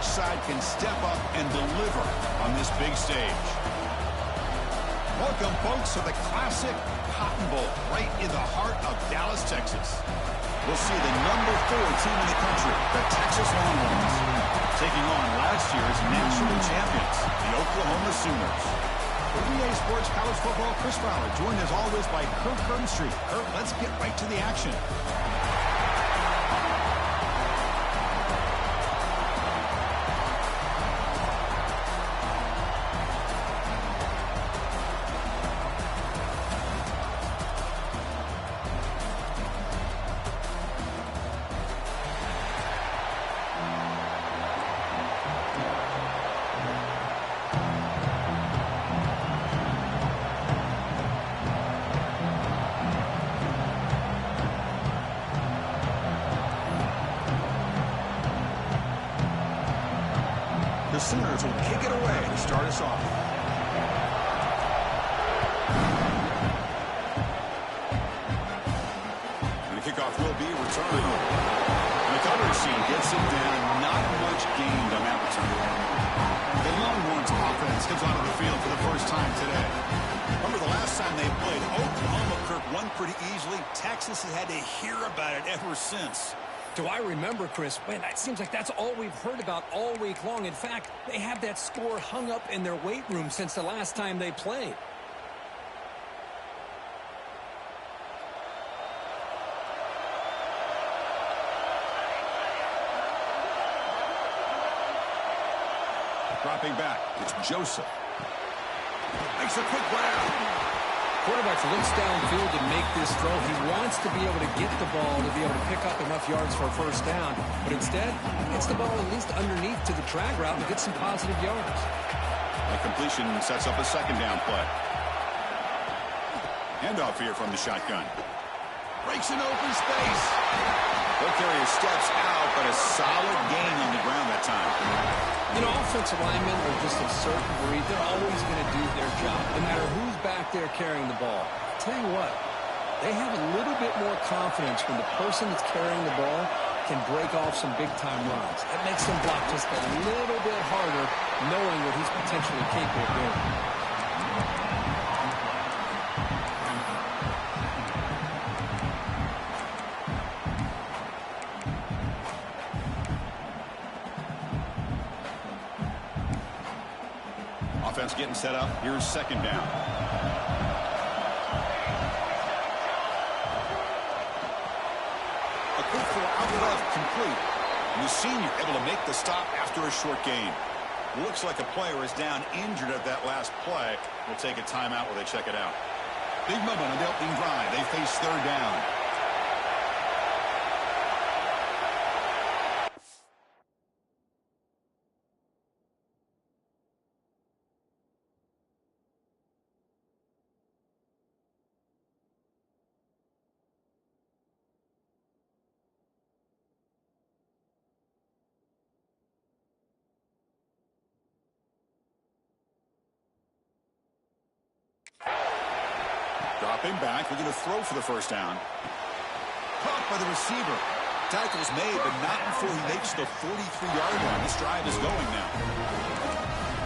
which side can step up and deliver on this big stage. Welcome, folks, to the classic Cotton Bowl right in the heart of Dallas, Texas. We'll see the number 4 team in the country, the Texas Longhorns, taking on last year's national champions, the Oklahoma Sooners. EA Sports College Football, Chris Fowler, joined as always by Kurt Street. Kurt, let's get right to the action. The Sooners will kick it away to start us off. And the kickoff will be returned. And the cover machine gets it down. Not much gained on that return. The Longhorns offense comes onto the field for the first time today. Remember the last time they played Oklahoma, Kirk won pretty easily. Texas has had to hear about it ever since. Do I remember, Chris? Man, it seems like that's all we've heard about all week long. In fact, they have that score hung up in their weight room since the last time they played. Dropping back, it's Joseph. Makes a quick grab. Quarterback looks downfield to make this throw. He wants to be able to get the ball to be able to pick up enough yards for a first down. But instead, gets the ball at least underneath to the drag route and gets some positive yards. A completion sets up a second down play. Handoff here from the shotgun. Breaks an open space. The carrier steps out, but a solid gain on the ground that time. You know, offensive linemen are just a certain breed. They're always going to do their job, no matter who's back there carrying the ball. I'll tell you what, they have a little bit more confidence when the person that's carrying the ball can break off some big-time runs. It makes them block just a little bit harder, knowing what he's potentially capable of doing. Offense getting set up. Here's second down. A quick throw out left, complete. And the senior able to make the stop after a short gain. Looks like a player is down injured at that last play. We'll take a timeout while they check it out. Big moment on the opening drive. They face third down. Dropping back, we're going to throw for the first down. Caught by the receiver. Tackle's made, but not before he makes the 43-yard line. This drive is going now.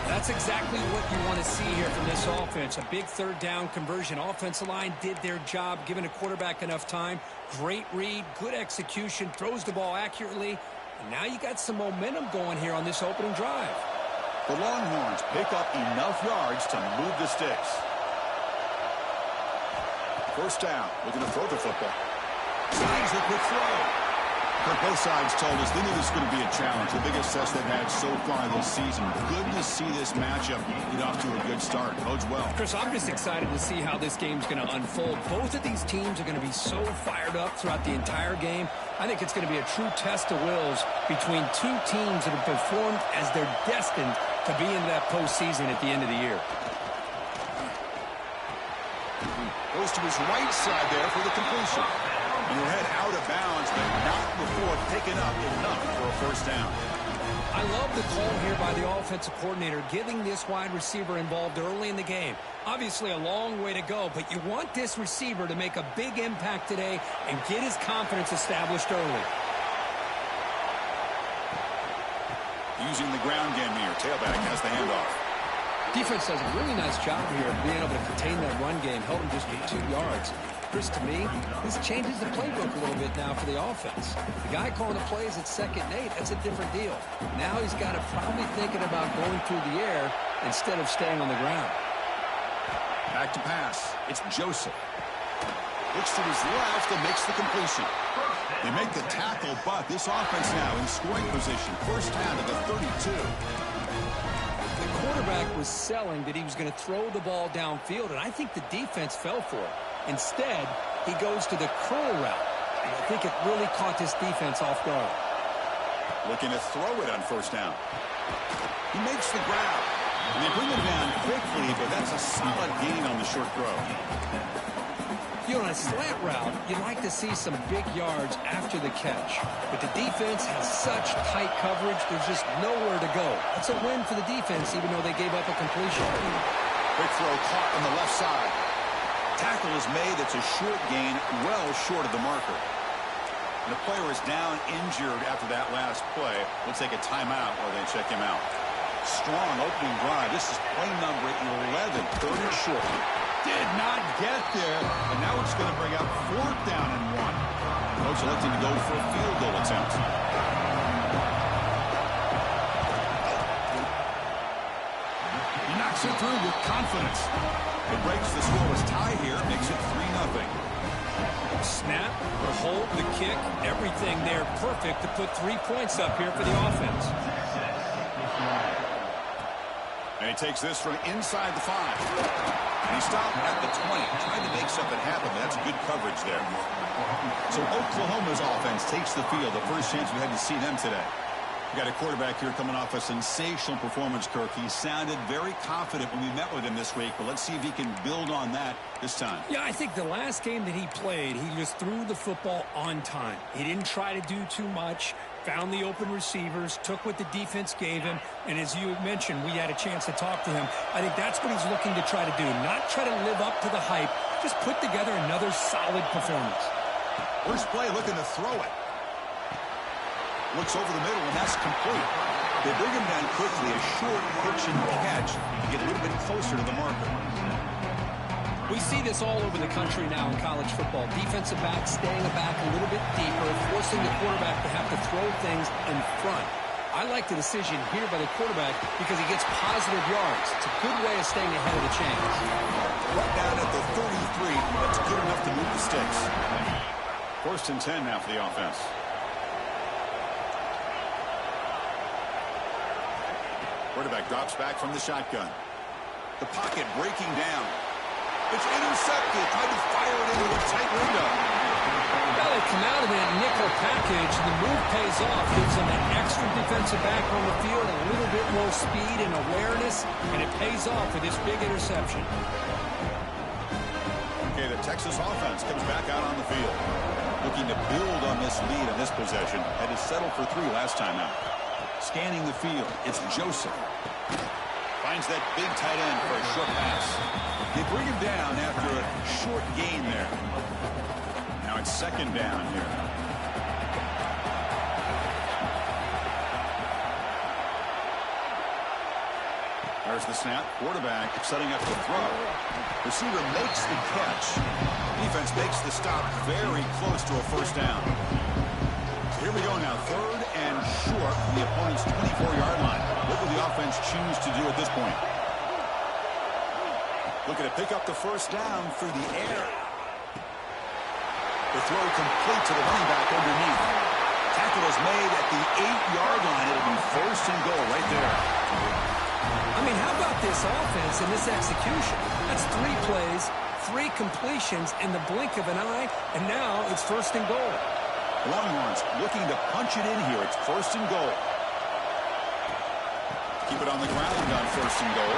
That's exactly what you want to see here from this offense. A big third down conversion. Offensive line did their job, giving a quarterback enough time. Great read, good execution, throws the ball accurately. And now you got some momentum going here on this opening drive. The Longhorns pick up enough yards to move the sticks. First down, looking to throw the football. Signs a quick throw. But both sides told us they knew this was going to be a challenge. The biggest test they've had so far this season. Good to see this matchup get off to a good start. Bodes well. Chris, I'm just excited to see how this game's going to unfold. Both of these teams are going to be so fired up throughout the entire game. I think it's going to be a true test of wills between two teams that have performed as they're destined to be into that postseason at the end of the year. Goes to his right side there for the completion. And he'll head out of bounds, but not before picking up enough for a first down. I love the call here by the offensive coordinator, getting this wide receiver involved early in the game. Obviously a long way to go, but you want this receiver to make a big impact today and get his confidence established early. Using the ground game here. Tailback has the handoff. Defense does a really nice job here of being able to contain that run game, held him just for 2 yards. Chris, to me, this changes the playbook a little bit now for the offense. The guy calling the plays at 2nd and 8, that's a different deal. Now he's got to probably thinking about going through the air instead of staying on the ground. Back to pass. It's Joseph. Looks to his left and makes the completion. They make the tackle, but this offense now in scoring position. First down to the 32. The quarterback was selling that he was going to throw the ball downfield, and I think the defense fell for it. Instead, he goes to the curl route, and I think it really caught this defense off guard. Looking to throw it on first down. He makes the grab, and they bring him down quickly, but that's a solid gain on the short throw. You know, on a slant route, you'd like to see some big yards after the catch. But the defense has such tight coverage, there's just nowhere to go. That's a win for the defense, even though they gave up a completion. Quick throw caught on the left side. Tackle is made. That's a short gain, well short of the marker. And the player is down injured after that last play. We'll take a timeout while they check him out. Strong opening drive. This is play number 11, 30 short. Did not get there, and now it's going to bring up 4th down and 1. Coach electing to go for a field goal attempt. He knocks it through with confidence. It breaks the scoreless tie here, makes it 3-0. Snap, the hold, the kick, everything there perfect to put 3 points up here for the offense. And he takes this from inside the 5. And he stopped at the 20, trying to make something happen, but that's good coverage there. So Oklahoma's offense takes the field, the first chance we had to see them today. We got a quarterback here coming off a sensational performance, Kirk. He sounded very confident when we met with him this week, but let's see if he can build on that this time. Yeah, I think the last game that he played, he just threw the football on time. He didn't try to do too much, found the open receivers, took what the defense gave him, and as you mentioned, we had a chance to talk to him. I think that's what he's looking to try to do, not try to live up to the hype, just put together another solid performance. First play, looking to throw it. Looks over the middle, and that's complete. They bring him down quickly, a short pitch and catch to get a little bit closer to the marker. We see this all over the country now in college football. Defensive backs staying back a little bit deeper, forcing the quarterback to have to throw things in front. I like the decision here by the quarterback because he gets positive yards. It's a good way of staying ahead of the chains. Right down at the 33, that's good enough to move the sticks. 1st and 10 now for the offense. Quarterback drops back from the shotgun. The pocket breaking down. It's intercepted. Tried to fire it into a tight window. Well, they come out of that nickel package. The move pays off. Gives them an extra defensive back on the field, a little bit more speed and awareness, and it pays off for this big interception. Okay, the Texas offense comes back out on the field. Looking to build on this lead in this possession. Had to settle for 3 last time out. Scanning the field, it's Joseph. Finds that big tight end for a short pass. They bring him down after a short gain there. Now it's 2nd down here. There's the snap. Quarterback setting up the throw. Receiver makes the catch. Defense makes the stop very close to a first down. Here we go now, 3rd and short from the opponent's 24-yard line. What will the offense choose to do at this point? Looking to pick up the first down through the air. The throw complete to the running back underneath. Tackle is made at the 8-yard line. It'll be 1st and goal right there. I mean, how about this offense and this execution? That's 3 plays, 3 completions in the blink of an eye, and now it's 1st and goal. Longhorns looking to punch it in here. It's 1st and goal. Keep it on the ground on 1st and goal.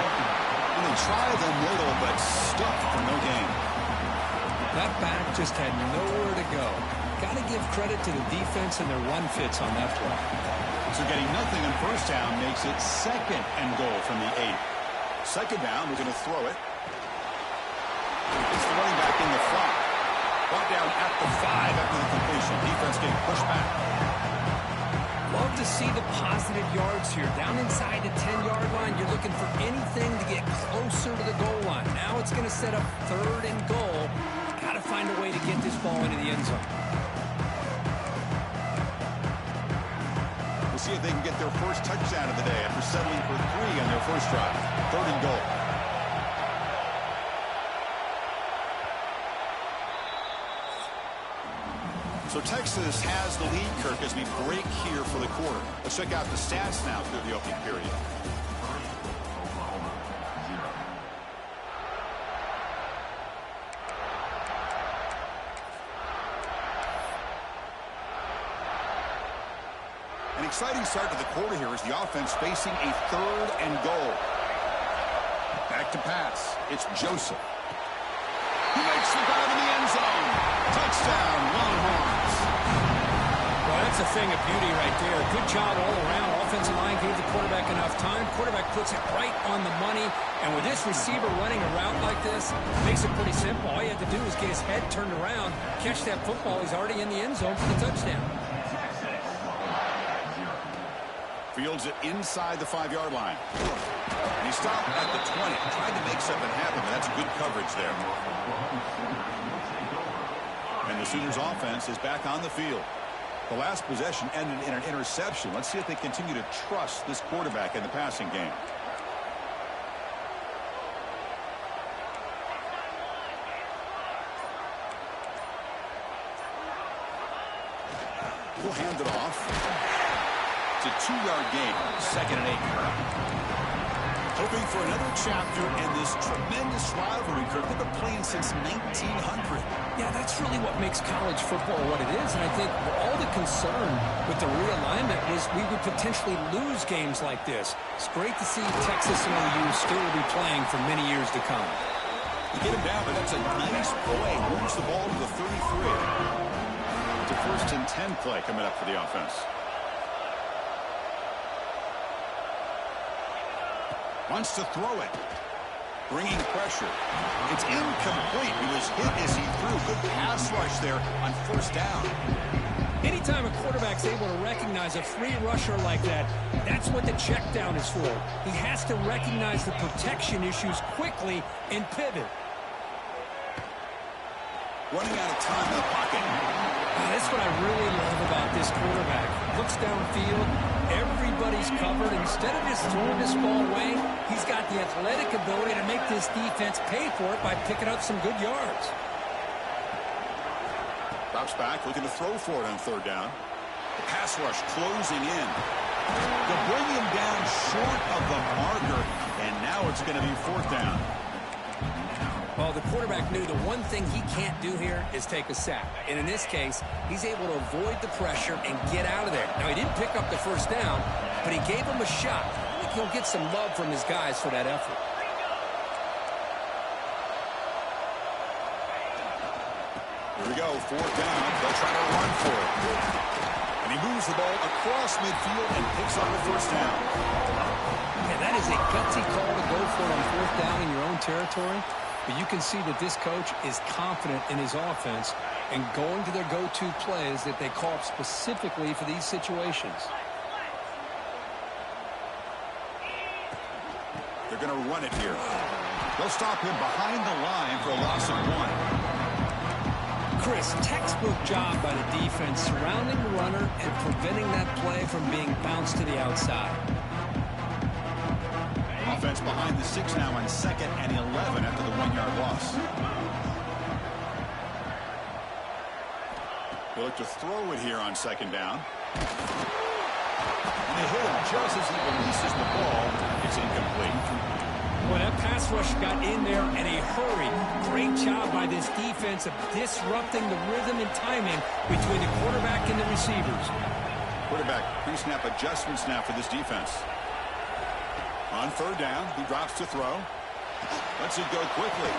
And they try the middle, but stuck for no gain. That back just had nowhere to go. Got to give credit to the defense and their run fits on that play. So getting nothing on first down makes it 2nd and goal from the 8. 2nd down, we're going to throw it. It's the running back in the front. Brought down at the 5 after the completion. Defense getting pushed back. Love to see the positive yards here. Down inside the 10-yard line, you're looking for anything to get closer to the goal line. Now it's going to set up 3rd and goal. Got to find a way to get this ball into the end zone. We'll see if they can get their first touchdown of the day after settling for 3 on their first drive. 3rd and goal. So Texas has the lead, Kirk, as we break here for the quarter. Let's check out the stats now through the opening period. An exciting start to the quarter here as the offense facing a 3rd and goal. Back to pass. It's Joseph. He makes the dive in the end zone. Touchdown, Longhorns. Well, that's a thing of beauty right there. Good job all around. Offensive line gave the quarterback enough time. Quarterback puts it right on the money. And with this receiver running a route like this, it makes it pretty simple. All you have to do is get his head turned around, catch that football. He's already in the end zone for the touchdown. Fields it inside the 5-yard line. And he stopped at the 20. Tried to make something happen, but that's good coverage there. And the Sooners offense is back on the field. The last possession ended in an interception. Let's see if they continue to trust this quarterback in the passing game. We'll hand it off. It's a 2-yard gain. 2nd and 8. Hoping for another chapter in this tremendous rivalry, Kirk. They've been playing since 1900. Yeah, that's really what makes college football what it is. And I think all the concern with the realignment was we would potentially lose games like this. It's great to see Texas and OU still be playing for many years to come. You get him down, but that's a nice play. Moves the ball to the 33. It's a 1st and 10 play coming up for the offense. Wants to throw it. Bringing pressure. It's incomplete. He was hit as he threw. Good pass rush there on 1st down. Anytime a quarterback's able to recognize a free rusher like that, that's what the check down is for. He has to recognize the protection issues quickly and pivot. Running out of time in the pocket. That's what I really love about this quarterback. Looks downfield. Everybody's covered. Instead of just throwing this ball away, he's got the athletic ability to make this defense pay for it by picking up some good yards. Drops back, looking to throw for it on 3rd down. The pass rush closing in. They'll bring him down short of the marker, and now it's going to be 4th down. Well, the quarterback knew the one thing he can't do here is take a sack. And in this case, he's able to avoid the pressure and get out of there. Now, he didn't pick up the 1st down, but he gave him a shot. I think he'll get some love from his guys for that effort. Here we go, 4th down. They'll try to run for it. And he moves the ball across midfield and picks up the 1st down. Yeah, that is a gutsy call to go for it on 4th down in your own territory. But you can see that this coach is confident in his offense and going to their go-to plays that they call up specifically for these situations. They're going to run it here. They'll stop him behind the line for a loss of 1. Chris, textbook job by the defense surrounding the runner and preventing that play from being bounced to the outside. Offense behind the 6 now on 2nd and 11 after the 1-yard loss. They look to throw it here on 2nd down. And they hit him just as he releases the ball. It's incomplete. Well, that pass rush got in there in a hurry. Great job by this defense of disrupting the rhythm and timing between the quarterback and the receivers. Quarterback pre-snap adjustments now for this defense. On 3rd down, he drops to throw. Lets it go quickly.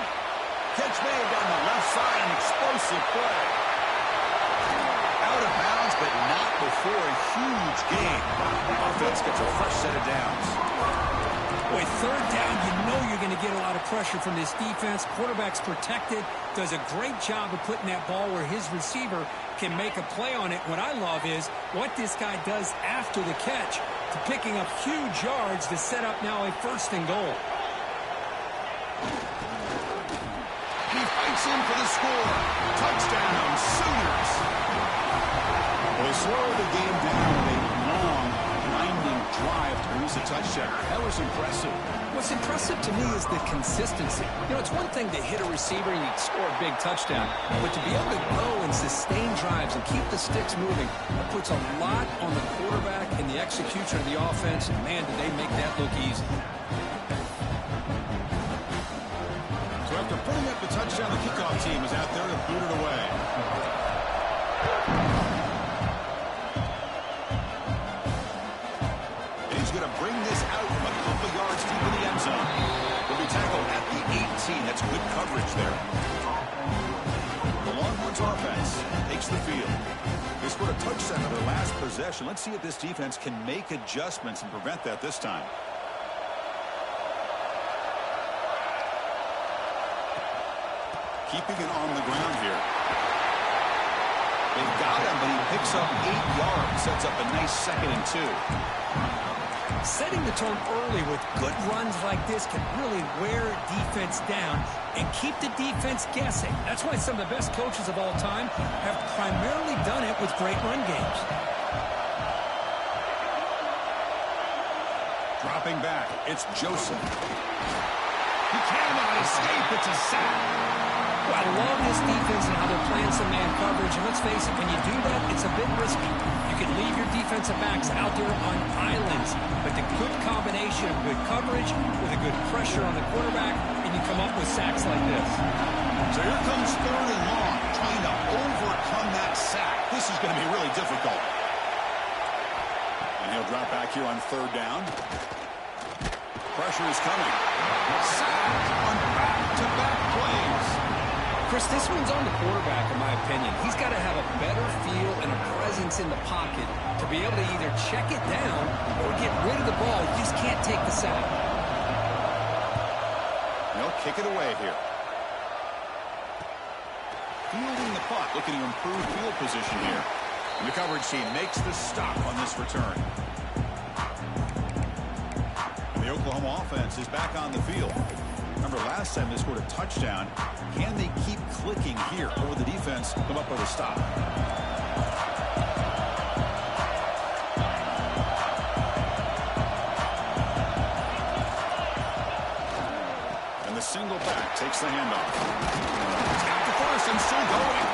Catch made down the left side, an explosive play. Out of bounds, but not before a huge gain. Offense gets a fresh set of downs. Boy, 3rd down, you know you're going to get a lot of pressure from this defense. Quarterback's protected, does a great job of putting that ball where his receiver can make a play on it. What I love is what this guy does after the catch to picking up huge yards to set up now a 1st and goal. He fights in for the score. Touchdown, Sooners. Well, they slowed the game down with a long, winding drive to produce a touchdown. That was impressive. What's impressive to me is the consistency. You know, it's one thing to hit a receiver and you score a big touchdown, but to be able to go and sustain drives and keep the sticks moving, that puts a lot on the quarterback and the execution of the offense. And man, did they make that look easy. So after putting up the touchdown, the kickoff team is out there to boot it away. And he's going to bring this out from a couple yards deep in the end zone. He'll be tackled at the 18. That's good coverage there. The Longhorns offense takes the field. They scored a touchdown on their last possession. Let's see if this defense can make adjustments and prevent that this time. Keeping it on the ground here. They've got him, but he picks up 8 yards. Sets up a nice 2nd and 2. Setting the tone early with good runs like this can really wear defense down and keep the defense guessing. That's why some of the best coaches of all time have primarily done it with great run games. Dropping back, it's Joseph. He cannot escape. It's a sack. Well, I love this defense and how they're playing some man coverage. And let's face it, when you do that, it's a bit risky. You can leave your defensive backs out there on islands, but the good combination of good coverage with a good pressure on the quarterback, and you come up with sacks like this. So here comes 3rd and long, trying to overcome that sack. This is going to be really difficult. And he'll drop back here on 3rd down. Pressure is coming. Sack on back-to-back plays. Chris, this one's on the quarterback, in my opinion. He's got to have a better feel and a presence in the pocket to be able to either check it down or get rid of the ball. You just can't take the sack. They'll kick it away here. Fielding the puck, looking to improve field position here. And the coverage team makes the stop on this return. And the Oklahoma offense is back on the field. Remember, last time they scored a touchdown. Can they keep clicking here, or will the defense come up with a stop? And the single back takes the handoff. He's got the first and still going.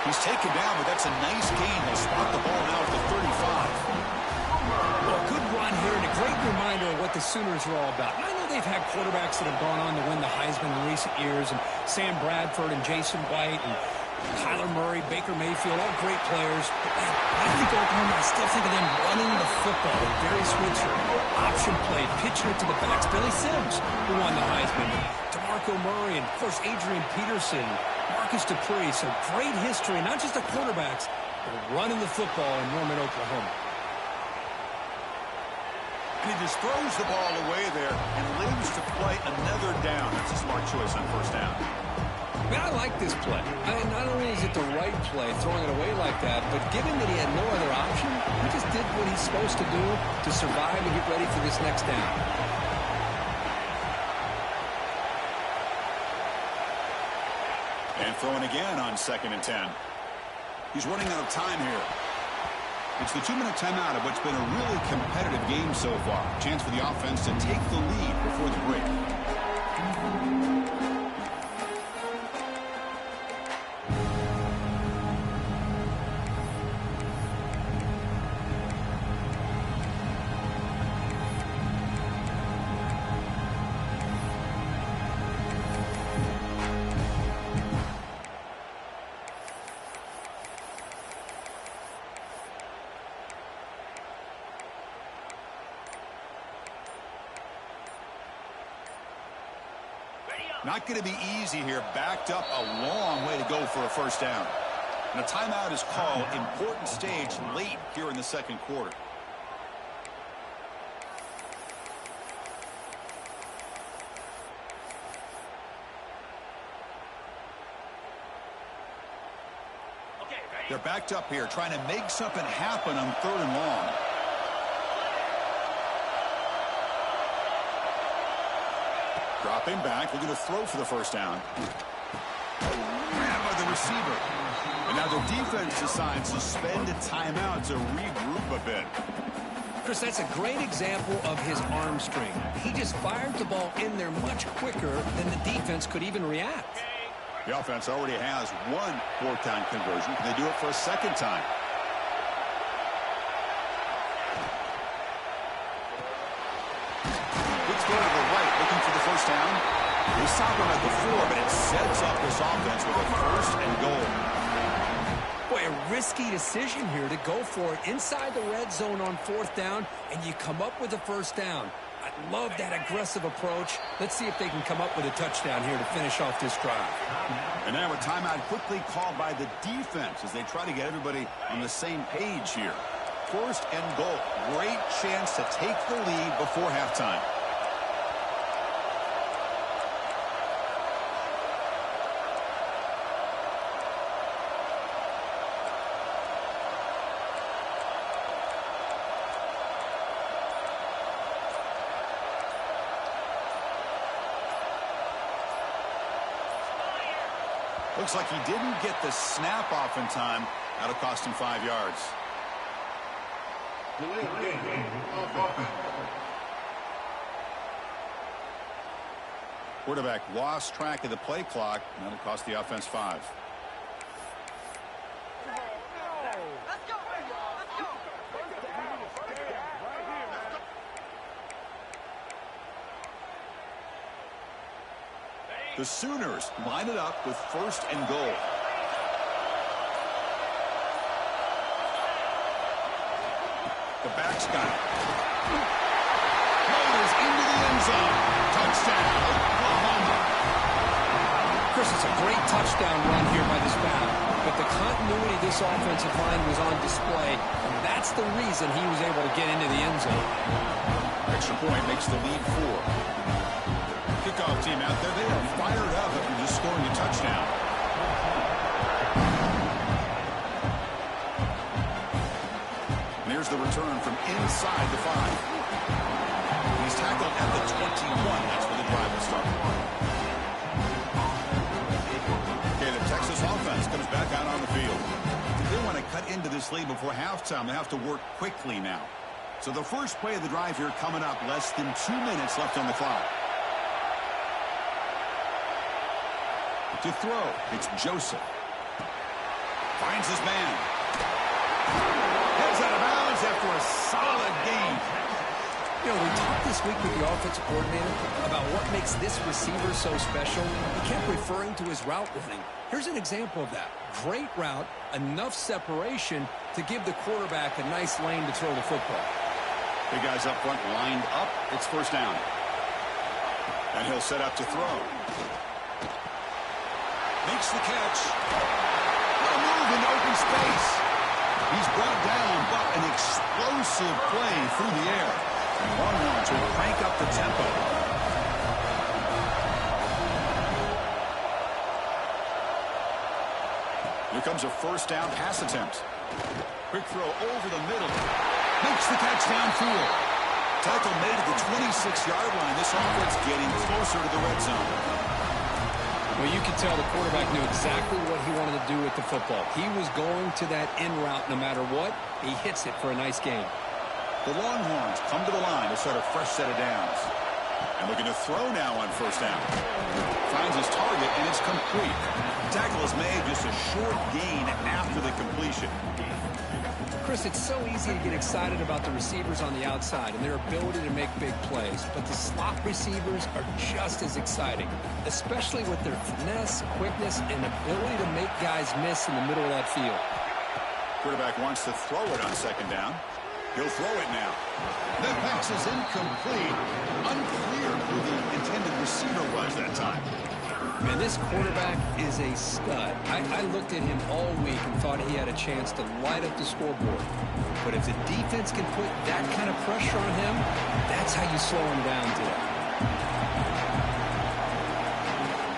He's taken down, but that's a nice gain. They'll spot the ball now at the 35. Well, good run here and a great reminder of what the Sooners are all about. And I know they've had quarterbacks that have gone on to win the Heisman in recent years, and Sam Bradford and Jason White and Kyler Murray, Baker Mayfield, all great players. But man, I think Oklahoma, I still think of them running the football with Barry Switzer, option play, pitching it to the backs. Billy Sims, who won the Heisman, DeMarco Murray, and of course Adrian Peterson, Marcus Dupree. So great history, not just of quarterbacks, but running the football in Norman, Oklahoma. And he just throws the ball away there and lives to play another down. That's a smart choice on 1st down. Man, I like this play. I mean, not only is it the right play, throwing it away like that, but given that he had no other option, he just did what he's supposed to do to survive and get ready for this next down. And throwing again on 2nd and 10. He's running out of time here. It's the 2-minute timeout of what's been a really competitive game so far. Chance for the offense to take the lead before the break. Not going to be easy here. Backed up a long way to go for a 1st down. And a timeout is called. Important stage late here in the 2nd quarter. They're backed up here, trying to make something happen on 3rd and long. Dropping back, looking to throw for the first down. Grab by the receiver. And now the defense decides to spend a timeout to regroup a bit. Chris, that's a great example of his arm strength. He just fired the ball in there much quicker than the defense could even react. The offense already has one 4th down conversion. Can they do it for a second time? Good throw to the right, looking for the first down. They stop him at the 4, but it sets up this offense with a 1st and goal. Boy, a risky decision here to go for it inside the red zone on 4th down, and you come up with a first down. I love that aggressive approach. Let's see if they can come up with a touchdown here to finish off this drive. And now a timeout quickly called by the defense as they try to get everybody on the same page here. 1st and goal. Great chance to take the lead before halftime. Looks like he didn't get the snap off in time. That'll cost him 5 yards. Quarterback lost track of the play clock. That'll cost the offense 5. The Sooners line it up with 1st and goal. The back's got it. Motors into the end zone. Touchdown, Oklahoma. Chris, it's a great touchdown run here by this back. But the continuity of this offensive line was on display. And that's the reason he was able to get into the end zone. Extra point makes the lead 4. Kickoff team out there, they are fired up after just scoring a touchdown. And here's the return from inside the 5. He's tackled at the 21. That's where the drive will start. Okay, the Texas offense comes back out on the field. They want to cut into this lead before halftime. They have to work quickly now. So the first play of the drive here coming up, less than 2 minutes left on the clock. To throw, it's Joseph. Finds his man. Heads out of bounds after a solid game. You know, we talked this week with the offensive coordinator about what makes this receiver so special. He kept referring to his route running. Here's an example of that. Great route, enough separation to give the quarterback a nice lane to throw the football. Big guys up front lined up. It's 1st down. And he'll set up to throw. Makes the catch. What a move into open space. He's brought down, but an explosive play through the air. Longhorns will crank up the tempo. Here comes a 1st down pass attempt. Quick throw over the middle. Makes the catch downfield. Tackle made at the 26-yard line. This offense getting closer to the red zone. Well, you can tell the quarterback knew exactly what he wanted to do with the football. He was going to that in route no matter what. He hits it for a nice gain. The Longhorns come to the line to start a fresh set of downs. And looking to throw now on 1st down. Finds his target, and it's complete. Tackle is made, just a short gain after the completion. Chris, it's so easy to get excited about the receivers on the outside and their ability to make big plays, but the slot receivers are just as exciting, especially with their finesse, quickness, and ability to make guys miss in the middle of that field. Quarterback wants to throw it on 2nd down. He'll throw it now. The pass is incomplete. Unclear who the intended receiver was that time. Man, this quarterback is a stud. I looked at him all week and thought he had a chance to light up the scoreboard. But if the defense can put that kind of pressure on him, that's how you slow him down today.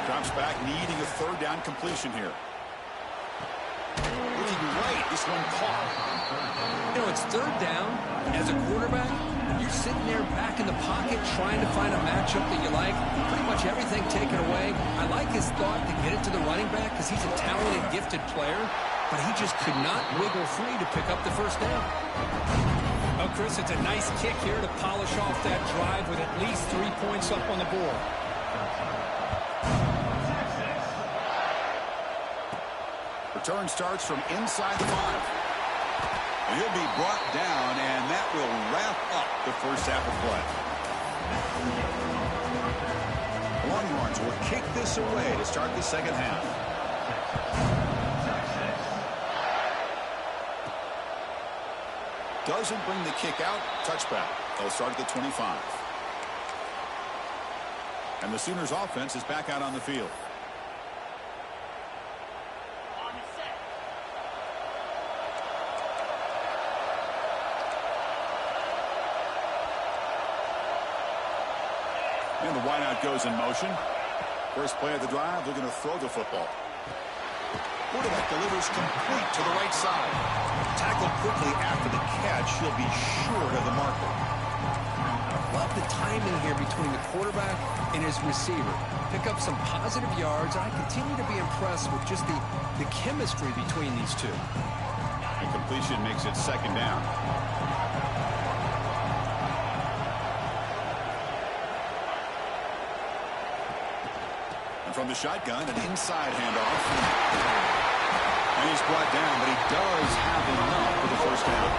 Drops back, needing a 3rd down completion here. Looking right. This one caught. You know, it's third down. As a quarterback, you're sitting there back in the pocket trying to find a matchup that you like. Pretty much everything taken away. I like his thought to get it to the running back because he's a talented, gifted player, but he just could not wiggle free to pick up the first down. Well, Chris, it's a nice kick here to polish off that drive with at least 3 points up on the board. Return starts from inside the 5. And he'll be brought down, and that will wrap up the first half of play. Longhorns will kick this away to start the second half. Doesn't bring the kick out. Touchback. They'll start at the 25. And the Sooners offense is back out on the field. And the wideout goes in motion. First play of the drive, they're going to throw the football. Quarterback delivers complete to the right side. Tackled quickly after the catch. He'll be short of the marker. Love the timing here between the quarterback and his receiver. Pick up some positive yards. I continue to be impressed with just the chemistry between these two. And completion makes it second down. From the shotgun, an inside handoff. And he's brought down, but he does have enough for the first down.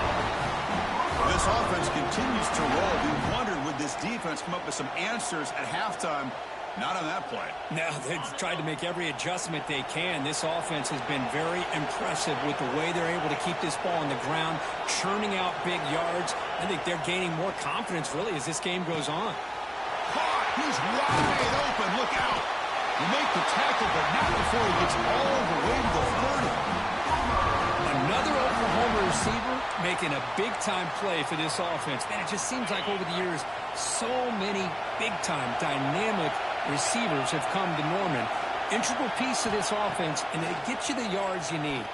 This offense continues to roll. We wondered, would this defense come up with some answers at halftime? Not on that play. Now, they've tried to make every adjustment they can. This offense has been very impressive with the way they're able to keep this ball on the ground, churning out big yards. I think they're gaining more confidence, really, as this game goes on. Caught! He's wide open. Look out! You make the tackle, but not before he gets all the way to the 30. Another Oklahoma receiver making a big-time play for this offense. Man, it just seems like over the years, so many big-time, dynamic receivers have come to Norman. Integral piece of this offense, and they get you the yards you need.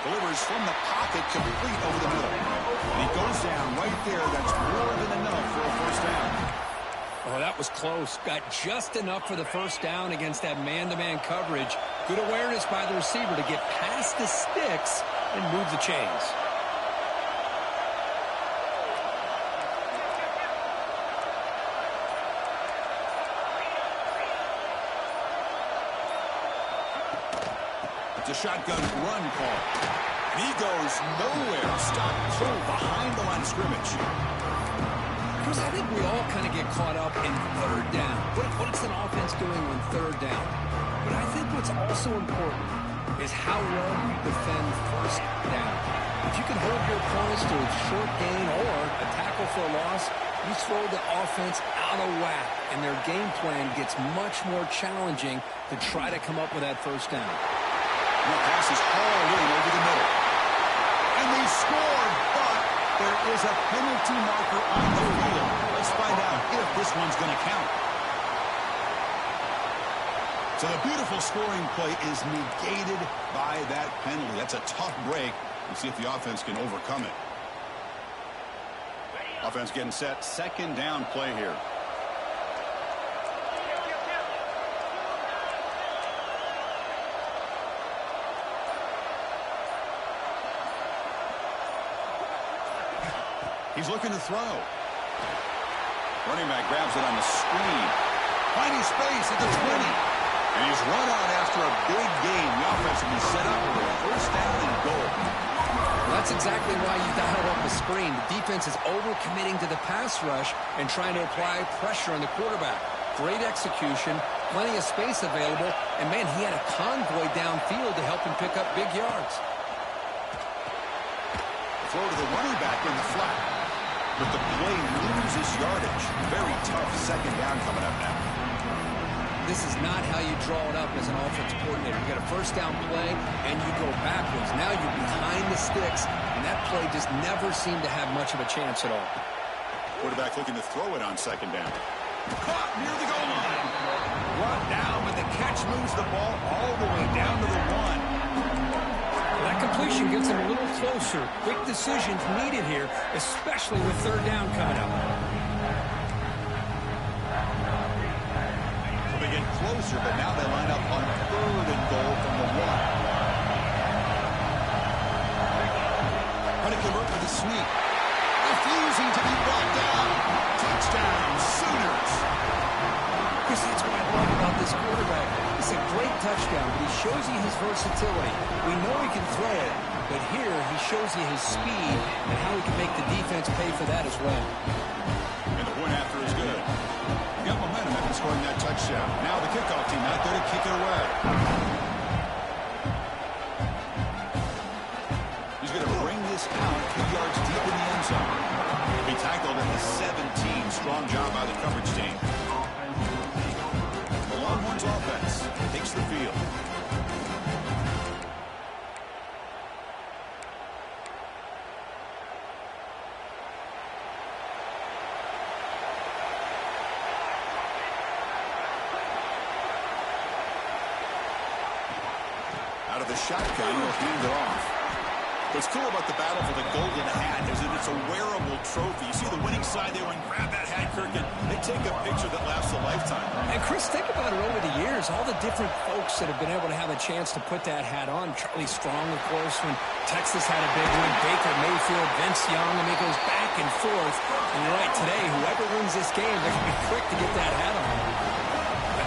Delivers from the pocket, complete over the middle. And he goes down right there. That's more than enough for a first down. Oh, that was close. Got just enough for the first down against that man-to-man coverage. Good awareness by the receiver to get past the sticks and move the chains. It's a shotgun run call. And he goes nowhere. Stop cold behind the line of scrimmage. Chris, I think we all kind of get caught up in third down. What's an offense doing on third down? But I think what's also important is how well you defend first down. If you can hold your opponents to a short gain or a tackle for a loss, you throw the offense out of whack, and their game plan gets much more challenging to try to come up with that first down. And the pass is hauled in over the middle. And they scored, but there is a penalty marker on the field. Let's find out if this one's going to count. So the beautiful scoring play is negated by that penalty. That's a tough break. We'll see if the offense can overcome it. Offense getting set. Second down play here. He's looking to throw. Running back grabs it on the screen. Finding space at the 20. And he's run out after a big game. The offense will be set up for a first down and goal. Well, that's exactly why you dialed up the screen. The defense is overcommitting to the pass rush and trying to apply pressure on the quarterback. Great execution, plenty of space available, and, man, he had a convoy downfield to help him pick up big yards. Throw to the running back in the flat. But the play loses yardage. Very tough second down coming up now. This is not how you draw it up as an offensive coordinator. You got a first down play, and you go backwards. Now you're behind the sticks, and that play just never seemed to have much of a chance at all. Quarterback looking to throw it on second down. Caught near the goal line. Brought down, but the catch moves the ball all the way down to the 1. That completion gets them a little closer. Quick decisions needed here, especially with third down coming up. So they get closer, but now they line up on 3rd and goal from the 1. Trying to convert with a sweep. Refusing to be brought down. Touchdown, Sooners. Chris, that's what I love about this quarterback. It's a great touchdown, but he shows you his versatility. We know he can throw it, but here he shows you his speed and how he can make the defense pay for that as well. And the point after is good. Got momentum after scoring that touchdown. Now the kickoff team out there to kick it away. He's going to bring this out 2 yards deep in the end zone. He'll be tackled at the 17. Strong job by the coverage team. The Longhorns offense takes the field. Out of the shotgun, he'll hand it off. What's cool about the battle for the golden hat is that it's a wearable trophy. You see the winning side there and grab that hat, Kirk, and they take a picture that lasts a lifetime. And Chris, think about it over the years, all the different folks that have been able to have a chance to put that hat on. Charlie Strong, of course, when Texas had a big one. Baker Mayfield, Vince Young, and it goes back and forth. And you're right, today, whoever wins this game, they're going to be quick to get that hat on.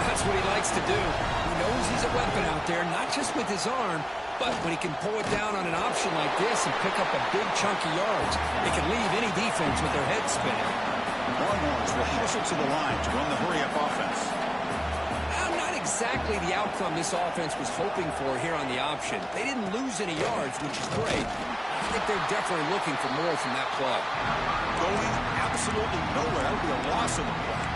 And that's what he likes to do. He knows he's a weapon out there, not just with his arm, but when he can pull it down on an option like this and pick up a big chunk of yards, it can leave any defense with their head spinning. Longhorns will hustle to the line to run the hurry-up offense. Not exactly the outcome this offense was hoping for here on the option. They didn't lose any yards, which is great. I think they're definitely looking for more from that play. Going absolutely nowhere. That would be a loss of the play.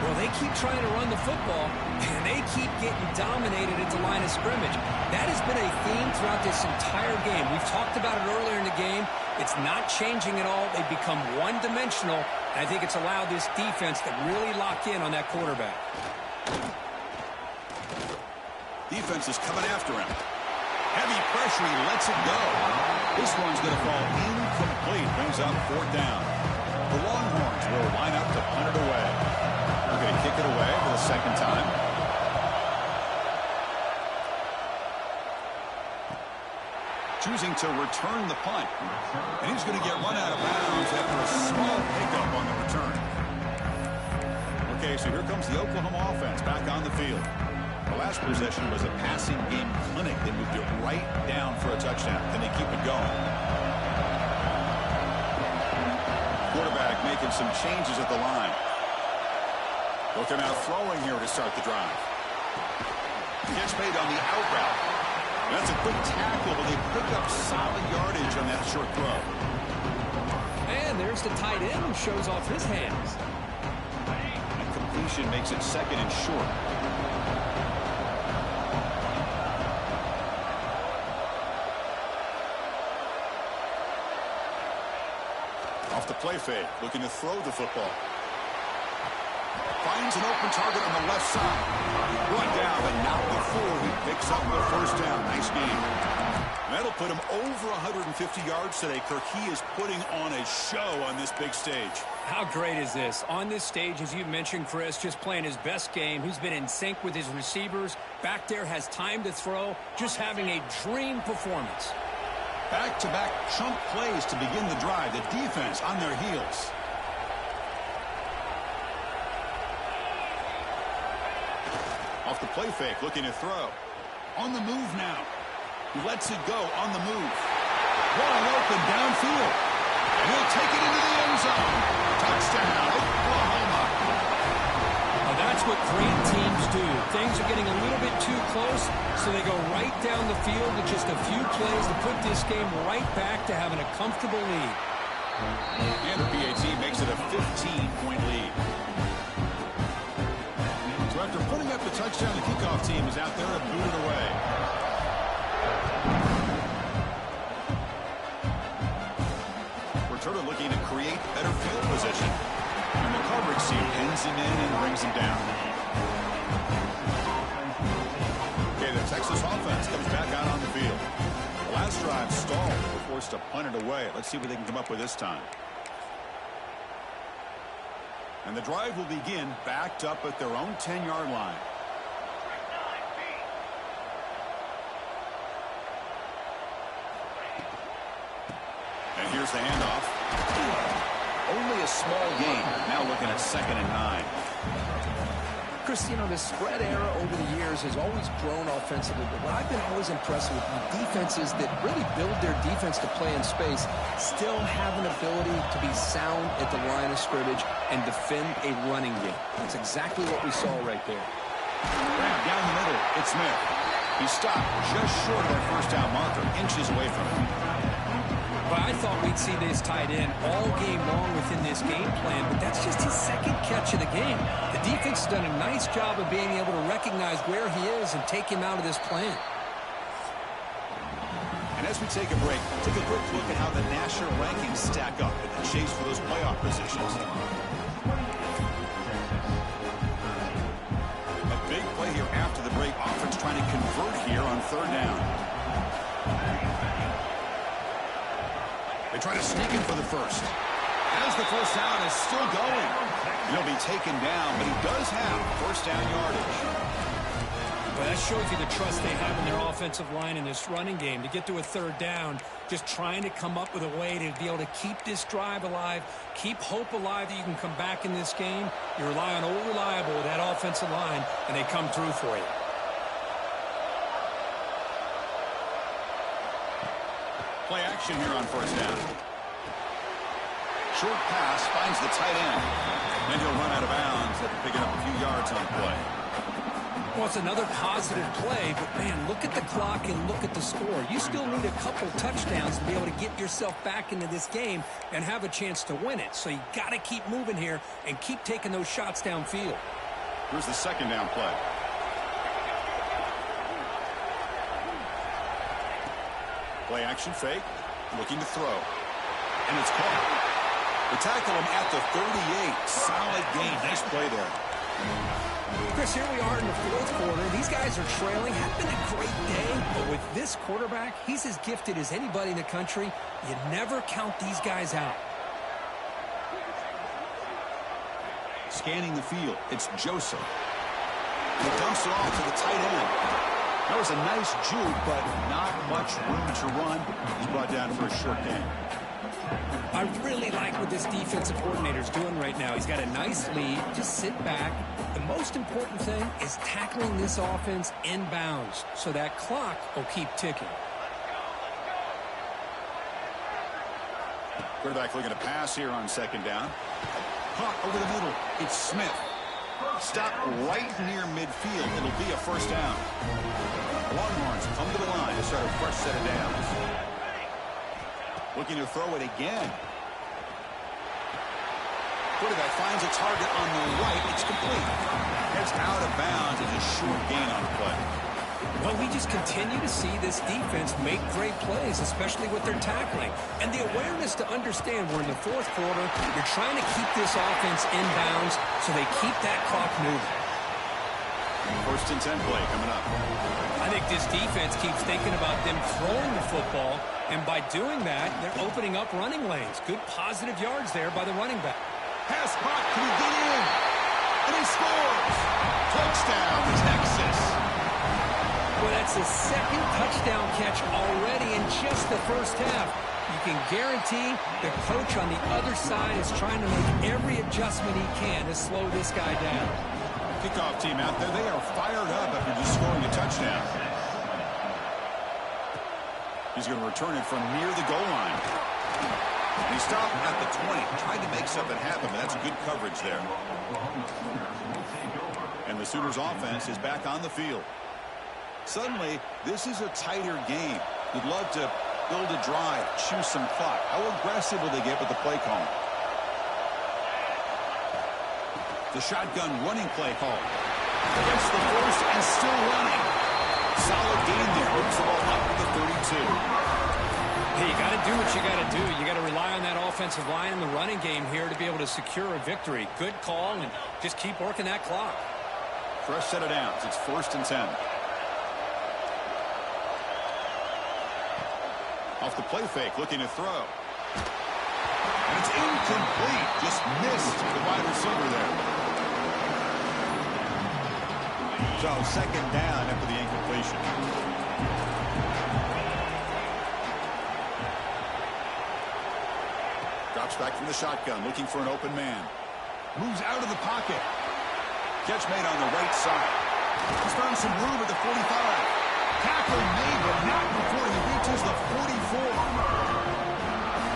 Well, they keep trying to run the football, and they keep getting dominated at the line of scrimmage. That has been a theme throughout this entire game. We've talked about it earlier in the game. It's not changing at all. They've become one-dimensional, and I think it's allowed this defense to really lock in on that quarterback. Defense is coming after him. Heavy pressure, he lets it go. This one's going to fall incomplete. Brings up 4th down. The Longhorns will line up to punt it away. They're going to kick it away for the 2nd time. Choosing to return the punt. And he's going to get run out of bounds after a small pickup on the return. Okay, so here comes the Oklahoma offense back on the field. The last possession was a passing game clinic. They moved it right down for a touchdown. Then they keep it going. Quarterback making some changes at the line. Looking out throwing here to start the drive. Catch made on the out route. That's a quick tackle, but they pick up solid yardage on that short throw. And there's the tight end who shows off his hands. And completion makes it 2nd and short. Off the play fake, looking to throw the football. Finds an open target on the left side. Brought down, but not before he picks up the 1st down. Nice game. That'll put him over 150 yards today, Kirk. He is putting on a show on this big stage. How great is this? On this stage, as you mentioned, Chris, just playing his best game. He's been in sync with his receivers. Back there, has time to throw. Just having a dream performance. Back-to-back chunk plays to begin the drive. The defense on their heels. Off the play fake, looking to throw. On the move now. He lets it go on the move. Wide open downfield. And he'll take it into the end zone. Touchdown, Oklahoma. Now that's what great teams do. Things are getting a little bit too close, so they go right down the field with just a few plays to put this game right back to having a comfortable lead. And the PAT makes it a 15-point lead. So after putting up the touchdown, the kickoff team is out there to boot it away. Returner looking to create better field position. And the coverage team pins him in and brings him down. Okay, the Texas offense comes back out on the field. last drive stalled. We're forced to punt it away. Let's see what they can come up with this time. And the drive will begin backed up at their own 10-yard line. And here's the handoff. Only a small gain. Now looking at 2nd and 9. Chris, you know, the spread era over the years has always grown offensively, but what I've been always impressed with defenses that really build their defense to play in space still have an ability to be sound at the line of scrimmage and defend a running game. That's exactly what we saw right there. Right down the middle, it's Smith. He stopped just short of that first down marker, inches away from it. But I thought we'd see this tight end all game long within this game plan, but that's just his second catch of the game. The defense has done a nice job of being able to recognize where he is and take him out of this plan. And as we take a break, take a quick look at how the national rankings stack up in the chase for those playoff positions. A big play here after the break. Offense trying to convert here on 3rd down. They try to sneak in for the first. As the first down is still going. He'll be taken down, but he does have first down yardage. Well, that shows you the trust they have in their offensive line in this running game. To get to a 3rd down, just trying to come up with a way to be able to keep this drive alive, keep hope alive that you can come back in this game. You rely on Old Reliable with that offensive line, and they come through for you. Play action here on first down. Short pass finds the tight end. Then he'll run out of bounds after picking up a few yards on the play. Well, it's another positive play, but, man, look at the clock and look at the score. You still need a couple touchdowns to be able to get yourself back into this game and have a chance to win it. So you got to keep moving here and keep taking those shots downfield. Here's the 2nd down play. Play action fake, looking to throw. And it's caught. They tackle him at the 38. Solid gain. Nice play there. Chris, here we are in the 4th quarter. These guys are trailing. Had been a great day, but with this quarterback, he's as gifted as anybody in the country. You never count these guys out. Scanning the field, it's Joseph. He dumps it off to the tight end. That was a nice juke, but not much room to run. He's brought down for a short gain. I really like what this defensive coordinator's doing right now. He's got a nice lead. Just sit back. The most important thing is tackling this offense inbounds so that clock will keep ticking. Quarterback looking to pass here on 2nd down. Caught over the middle. It's Smith. Stop right near midfield. It'll be a first down. Longhorns come to the line to start a fresh set of downs. Looking to throw it again. Quarterback finds a target on the right. It's complete. It's out of bounds. It's a short gain on the play. Well, we just continue to see this defense make great plays, especially with their tackling. And the awareness to understand we're in the 4th quarter, you're trying to keep this offense inbounds so they keep that clock moving. 1st and 10 play coming up. I think this defense keeps thinking about them throwing the football, and by doing that, they're opening up running lanes. Good positive yards there by the running back. Pass caught. Can he get in? And he scores. Touchdown, Texas. Well, that's his 2nd touchdown catch already in just the first half. You can guarantee the coach on the other side is trying to make every adjustment he can to slow this guy down. Kickoff team out there, they are fired up after just scoring a touchdown. He's going to return it from near the goal line. And he stopped at the 20, trying to make something happen, but that's good coverage there. And the Sooners offense is back on the field. Suddenly, this is a tighter game. You'd love to build a drive, choose some clock. How aggressive will they get with the play call? The shotgun running play call. Gets the first and still running. Solid gain there. Moves the ball up to the 32. Hey, you got to do what you got to do. You got to rely on that offensive line and the running game here to be able to secure a victory. Good call, and just keep working that clock. Fresh set of downs. It's 1st and 10. Off the play fake, looking to throw. And it's incomplete. Just missed the wide receiver there. So second down after the incompletion. Drops back from the shotgun, looking for an open man. Moves out of the pocket. Catch made on the right side. He's found some room at the 45. Tackle made, but not before he reaches the 44.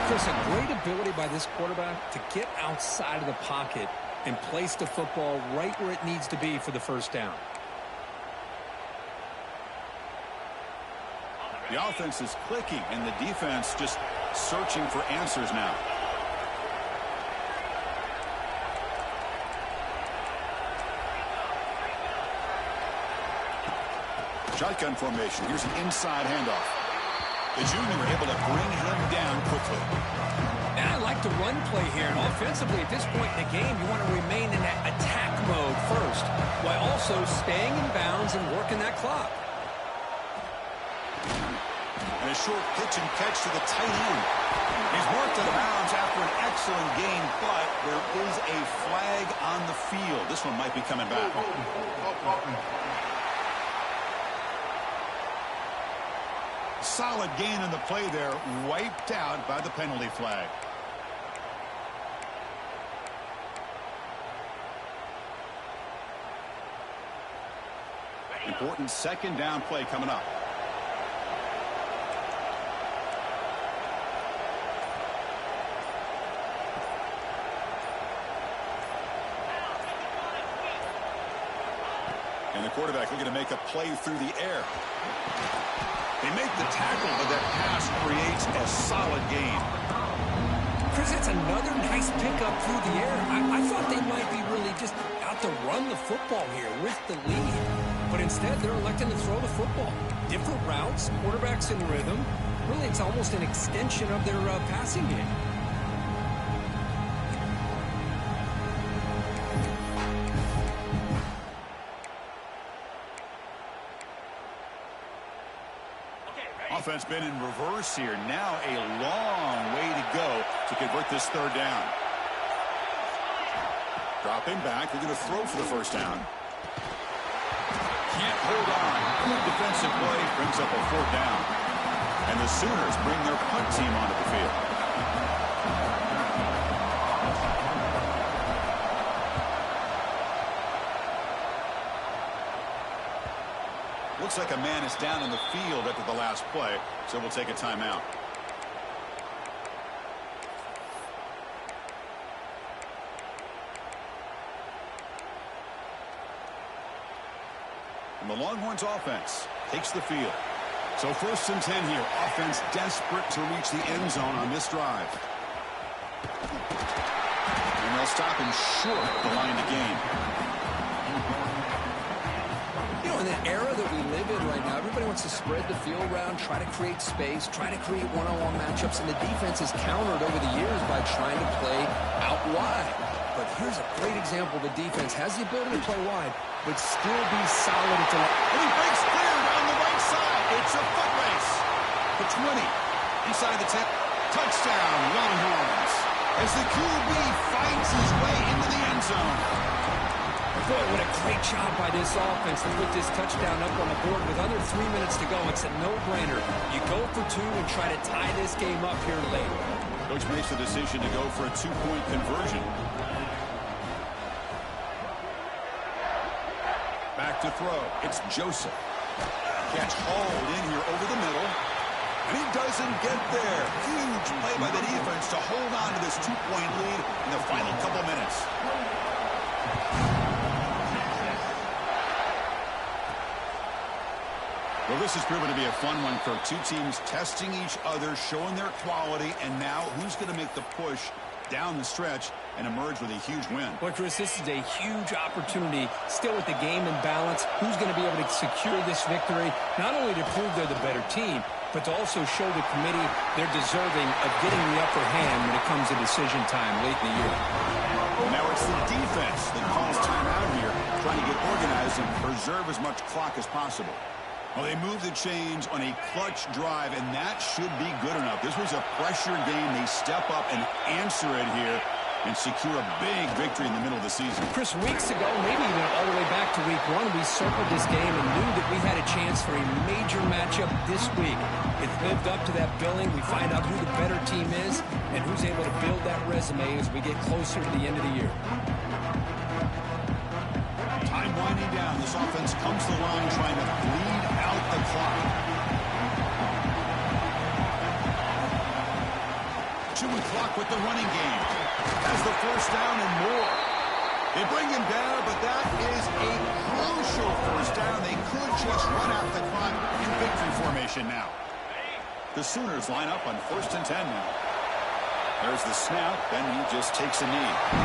Chris, a great ability by this quarterback to get outside of the pocket and place the football right where it needs to be for the first down. The offense is clicking, and the defense just searching for answers now. Shotgun formation. Here's an inside handoff. The junior able to bring him down quickly. And I like the run play here. And offensively, at this point in the game, you want to remain in that attack mode first, while also staying in bounds and working that clock. And a short pitch and catch to the tight end. He's marked out of bounds after an excellent game, but there is a flag on the field. This one might be coming back. Solid gain in the play there, wiped out by the penalty flag. Important second down play coming up. And the quarterback looking to make a play through the air. They make the tackle, but that pass creates a solid gain. Chris, it's another nice pickup through the air. I thought they might be really just out to run the football here with the lead. But instead, they're electing to throw the football. Different routes, quarterbacks in rhythm. Really, it's almost an extension of their passing game. Offense been in reverse here. Now a long way to go to convert this third down. Dropping back. They're going to throw for the first down. Can't hold on. Good defensive play brings up a fourth down. And the Sooners bring their punt team onto the field. Looks like a man is down in the field after the last play, so we'll take a timeout. And the Longhorns offense takes the field. So 1st and 10 here. Offense desperate to reach the end zone on this drive. And they'll stop him short of the line to gain. In the era that we live in right now, everybody wants to spread the field around, try to create space, try to create one-on-one matchups, and the defense has countered over the years by trying to play out wide. But here's a great example. The defense has the ability to play wide, but still be solid at the line. And he breaks clear down the right side. It's a foot race. The 20, inside the 10. Touchdown, Longhorns. As the QB fights his way into the end zone. Boy, what a great job by this offense to put this touchdown up on the board with under 3 minutes to go. It's a no-brainer. You go for two and try to tie this game up here late. Coach makes the decision to go for a two-point conversion. Back to throw. It's Joseph. Catch hauled in here over the middle. And he doesn't get there. Huge play by the defense to hold on to this two-point lead in the final couple minutes. Well, this has proven to be a fun one for two teams testing each other, showing their quality, and now who's going to make the push down the stretch and emerge with a huge win. Well, Chris, this is a huge opportunity, still with the game in balance. Who's going to be able to secure this victory, not only to prove they're the better team, but to also show the committee they're deserving of getting the upper hand when it comes to decision time late in the year. Now it's the defense that calls timeout here, trying to get organized and preserve as much clock as possible. Well, they moved the chains on a clutch drive, and that should be good enough. This was a pressure game. They step up and answer it here and secure a big victory in the middle of the season. Chris, weeks ago, maybe even all the way back to week 1, we circled this game and knew that we had a chance for a major matchup this week. It lived up to that billing. We find out who the better team is and who's able to build that resume as we get closer to the end of the year. Time winding down. This offense comes to the line trying to bleed out the clock. Chewing clock with the running game. Has the first down and more. They bring him down, but that is a crucial first down. They could just run out the clock in victory formation now. The Sooners line up on 1st and 10 now. There's the snap, then he just takes a knee.